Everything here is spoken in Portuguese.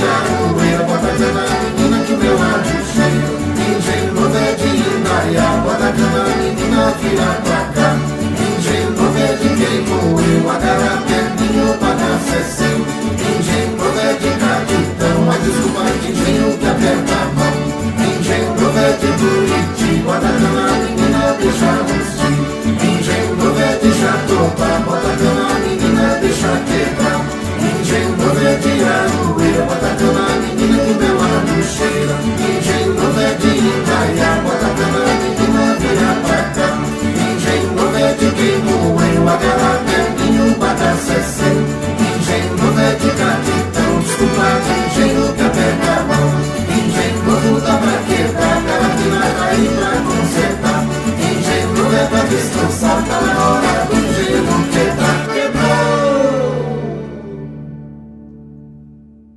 Jarueira, bota cana, menina, que o meu rádio cheio. Engenho novo é de Indaiá, bota cana, menina, vira pra cá. Engenho novo é de Queimoeu, Agarapé, Ninho, Bagaço é seu. Engenho novo é de Capitão, mas desculpa de engenho que aperta a mão. Engenho novo é de Buriti, bota cana, menina, deixa rustir. Engenho novo é de Jatobá, bota cana, menina, deixa quebrar. Engenho novo é de Aroeira, bota cana, menina, que meu lado cheira. Engenho novo é de Indaiá, bota cana, menina, vira pra cá. Engenho novo é de Queimoeu, Agarapé, Ninho, Bagaço é seu. Engenho novo é de Capitão, desculpa de engenho que aperta a mão. Engenho novo dá pra quebrar, carabina daí pra consertar. Engenho novo é pra descansar,